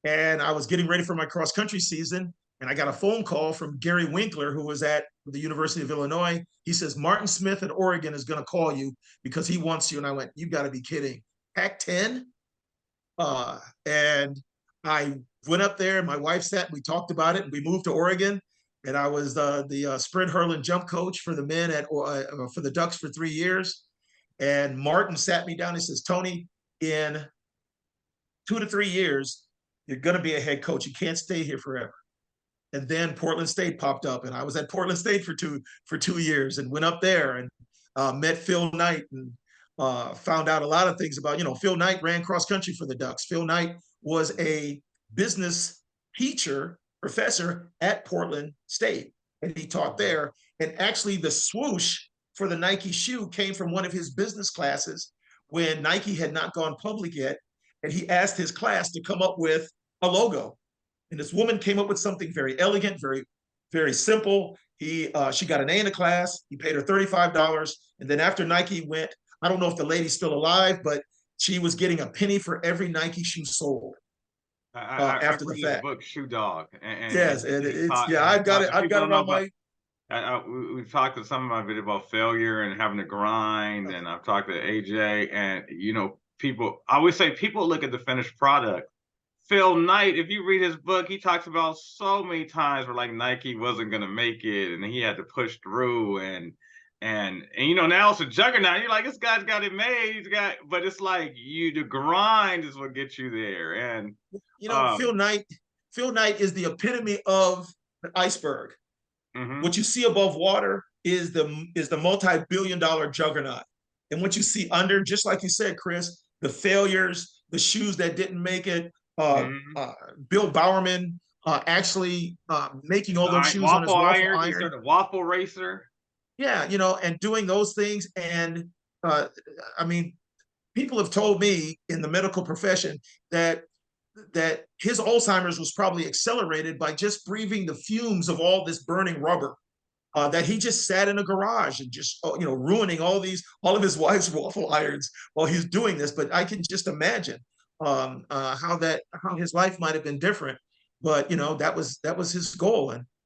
And I was getting ready for my cross country season, and I got a phone call from Gary Winkler, who was at the University of Illinois. He says, Martin Smith at Oregon is going to call you because he wants you. And I went, you got to be kidding. Pac-10? And I went up there. My wife sat, we talked about it, and we moved to Oregon. And I was the sprint hurl and jump coach for the men for the Ducks for 3 years. And Martin sat me down and says, Tony, in 2 to 3 years, you're going to be a head coach. You can't stay here forever. And then Portland State popped up, and I was at Portland State for 2 years, and went up there and met Phil Knight, and found out a lot of things about, Phil Knight ran cross country for the Ducks. Phil Knight was a business teacher, professor at Portland State, and he taught there. And actually, the swoosh for the Nike shoe came from one of his business classes when Nike had not gone public yet, and he asked his class to come up with a logo. And this woman came up with something very elegant, very, very simple. She got an A in the class. He paid her $35. And then after Nike went, I don't know if the lady's still alive, but she was getting a penny for every Nike shoe sold after the fact. Book Shoe Dog. Yes, and yeah, I've got it on my. We've talked to some of my video about failure and having to grind, and I've talked to AJ, and I always say people look at the finished product. Phil Knight, if you read his book, he talks about so many times where like Nike wasn't gonna make it, and he had to push through, and now it's a juggernaut. You're like, this guy's got it made. But it's like the grind is what gets you there. And Phil Knight is the epitome of the iceberg. Mm-hmm. What you see above water is the multi-billion-dollar juggernaut, and what you see under, just like you said, Chris, the failures, the shoes that didn't make it. Bill Bowerman actually making all those shoes on his waffle iron. He started a waffle racer. Yeah, and doing those things. And I mean, people have told me in the medical profession that his Alzheimer's was probably accelerated by just breathing the fumes of all this burning rubber. That he just sat in a garage and just ruining all of his wife's waffle irons while he's doing this. But I can just imagine how his life might have been different, but that was his goal. And